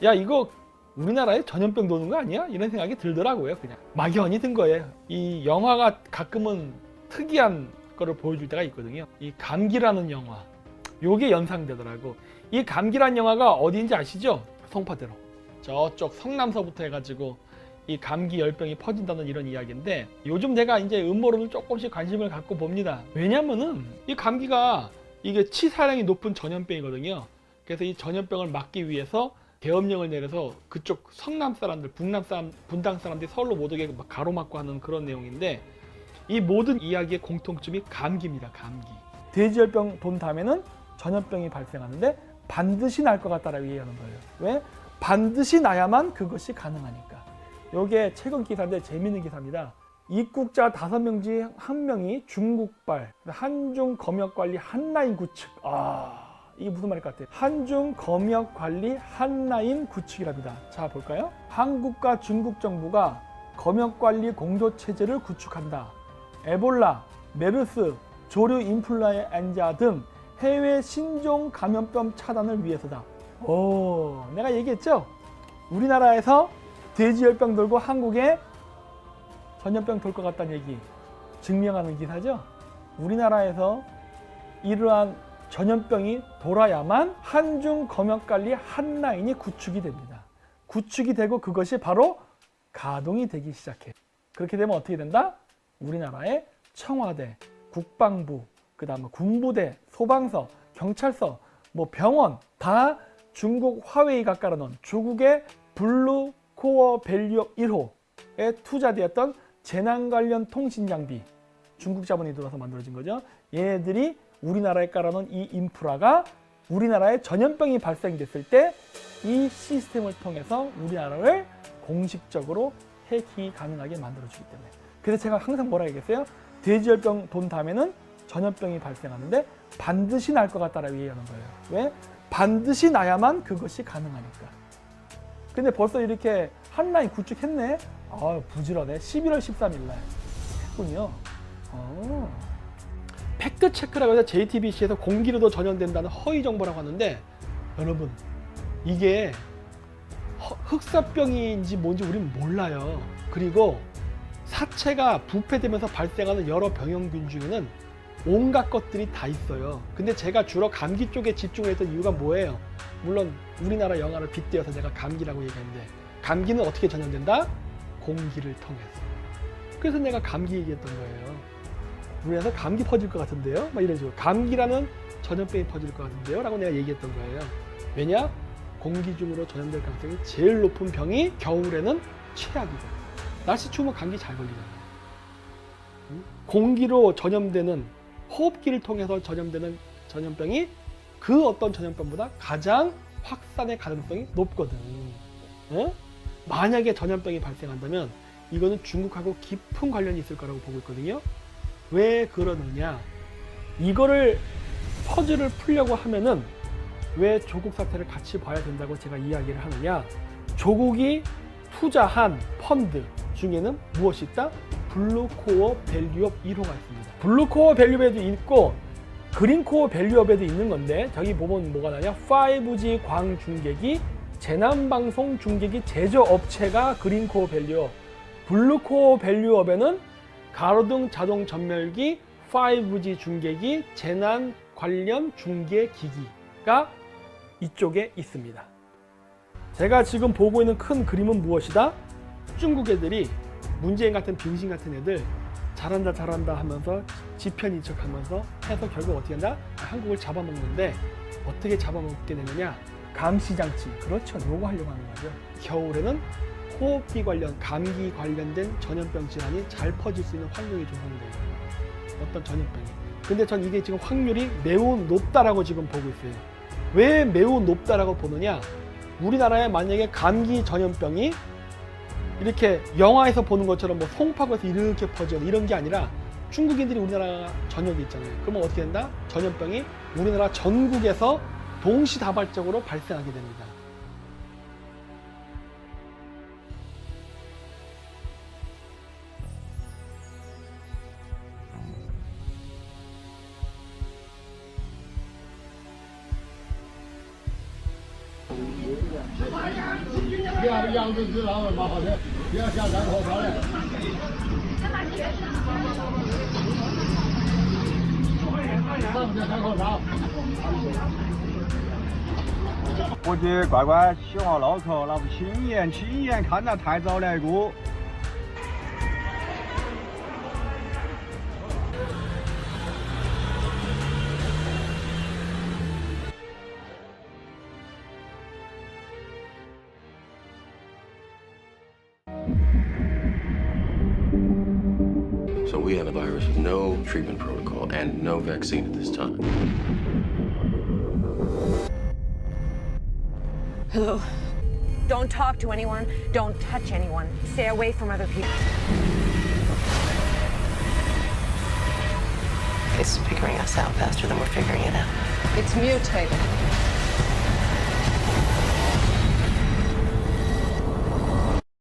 야 이거 우리나라에 전염병 도는 거 아니야? 이런 생각이 들더라고요. 그냥 막연히 든 거예요. 이 영화가 가끔은 특이한 거를 보여줄 때가 있거든요. 이 감기라는 영화, 요게 연상되더라고. 이 감기라는 영화가 어디인지 아시죠? 송파대로 저쪽 성남서부터 해가지고 이 감기 열병이 퍼진다는 이런 이야기인데, 요즘 내가 이제 음모론을 조금씩 관심을 갖고 봅니다. 왜냐면은 이 감기가 이게 치사량이 높은 전염병이거든요. 그래서 이 전염병을 막기 위해서 계엄령을 내려서 그쪽 성남 사람들, 분당 사람들이 서울로 못 오게 막 가로막고 하는 그런 내용인데, 이 모든 이야기의 공통점이 감기입니다. 감기. 돼지열병 돈 다음에는 전염병이 발생하는데 반드시 날 것 같다라고 얘기하는 거예요. 왜? 반드시 나야만 그것이 가능하니까. 요게 최근 기사인데 재미있는 기사입니다. 입국자 5명 중 1명이 중국발 한중 검역관리 한라인 구축. 이게 무슨 말일 것 같아요? 한중 검역관리 한라인 구축이랍니다. 자 볼까요? 한국과 중국 정부가 검역관리 공조체제를 구축한다. 에볼라, 메르스, 조류 인플루엔자 등 해외 신종 감염병 차단을 위해서다. 내가 얘기했죠? 우리나라에서 돼지열병 돌고 한국에 전염병 돌 것 같다는 얘기 증명하는 기사죠. 우리나라에서 이러한 전염병이 돌아야만 한중 검역관리 한라인이 구축이 됩니다. 구축이 되고 그것이 바로 가동이 되기 시작해요. 그렇게 되면 어떻게 된다? 우리나라의 청와대, 국방부, 그 다음에 군부대, 소방서, 경찰서, 병원 다 중국 화웨이가 깔아놓은 조국의 블루 코어 밸류업 1호에 투자되었던 재난 관련 통신 장비, 중국 자본이 들어와서 만들어진 거죠. 얘네들이 우리나라에 깔아놓은 이 인프라가 우리나라에 전염병이 발생됐을 때 이 시스템을 통해서 우리나라를 공식적으로 해킹이 가능하게 만들어주기 때문에. 그래서 제가 항상 뭐라 얘기했어요? 돼지열병 돈 다음에는 전염병이 발생하는데 반드시 날 것 같다라고 얘기하는 거예요. 왜? 반드시 나야만 그것이 가능하니까. 근데 벌써 이렇게 한라인 구축했네? 부지런해. 11월 13일 날 했군요. 팩트체크라고 해서 JTBC에서 공기로도 전염된다는 허위 정보라고 하는데, 여러분 이게 흑사병인지 뭔지 우리는 몰라요. 그리고 사체가 부패되면서 발생하는 여러 병영균 중에는 온갖 것들이 다 있어요. 근데 제가 주로 감기 쪽에 집중을 했던 이유가 뭐예요? 물론 우리나라 영화를 빗대어서 제가 감기라고 얘기했는데, 감기는 어떻게 전염된다? 공기를 통해서. 그래서 내가 감기 얘기했던 거예요. 우리나라에서 감기 퍼질 것 같은데요? 막 이런 식으로. 감기라는 전염병이 퍼질 것 같은데요? 라고 내가 얘기했던 거예요. 왜냐? 공기 중으로 전염될 가능성이 제일 높은 병이 겨울에는 최악이거든요. 날씨 추우면 감기 잘 걸리잖아요. 공기로 전염되는, 호흡기를 통해서 전염되는 전염병이 그 어떤 전염병보다 가장 확산의 가능성이 높거든. 만약에 전염병이 발생한다면 이거는 중국하고 깊은 관련이 있을 거라고 보고 있거든요. 왜 그러느냐? 이거를 퍼즐을 풀려고 하면은 왜 조국 사태를 같이 봐야 된다고 제가 이야기를 하느냐? 조국이 투자한 펀드 중에는 무엇이 있다? 블루코어 밸류업 1호가 있습니다. 블루코어 밸류업에도 있고 그린코어 밸류업에도 있는 건데, 저기 보면 뭐가 나냐? 5G 광중계기, 재난방송 중계기 제조업체가 그린코어 밸류업, 블루코어 밸류업에는 가로등 자동 전멸기, 5G 중계기, 재난 관련 중계기기가 이쪽에 있습니다. 제가 지금 보고 있는 큰 그림은 무엇이다? 중국 애들이 문재인 같은 빙신 같은 애들 잘한다 하면서 지편인척하면서 해서 결국 어떻게 한다? 한국을 잡아먹는데, 어떻게 잡아먹게 되느냐? 감시장치. 그렇죠. 요거 하려고 하는 거죠. 겨울에는 호흡기 관련, 감기 관련된 전염병 질환이 잘 퍼질 수 있는 확률이 조성돼요. 어떤 전염병이. 근데 전 이게 지금 확률이 매우 높다라고 지금 보고 있어요. 왜 매우 높다라고 보느냐? 우리나라에 만약에 감기 전염병이 이렇게 영화에서 보는 것처럼 송파구에서 이렇게 퍼져 이런 게 아니라, 중국인들이 우리나라 전역에 있잖아요. 그러면 어떻게 된다? 전염병이 우리나라 전국에서 동시다발적으로 발생하게 됩니다. 杨子知道蛮好的，不要想咱口上来。上不去开口上。我的乖乖，洗好脑壳，那不亲眼看到太早了个。So we have a virus with no treatment protocol and no vaccine at this time. Hello. Don't talk to anyone. Don't touch anyone. Stay away from other people. It's figuring us out faster than we're figuring it out. It's mutated.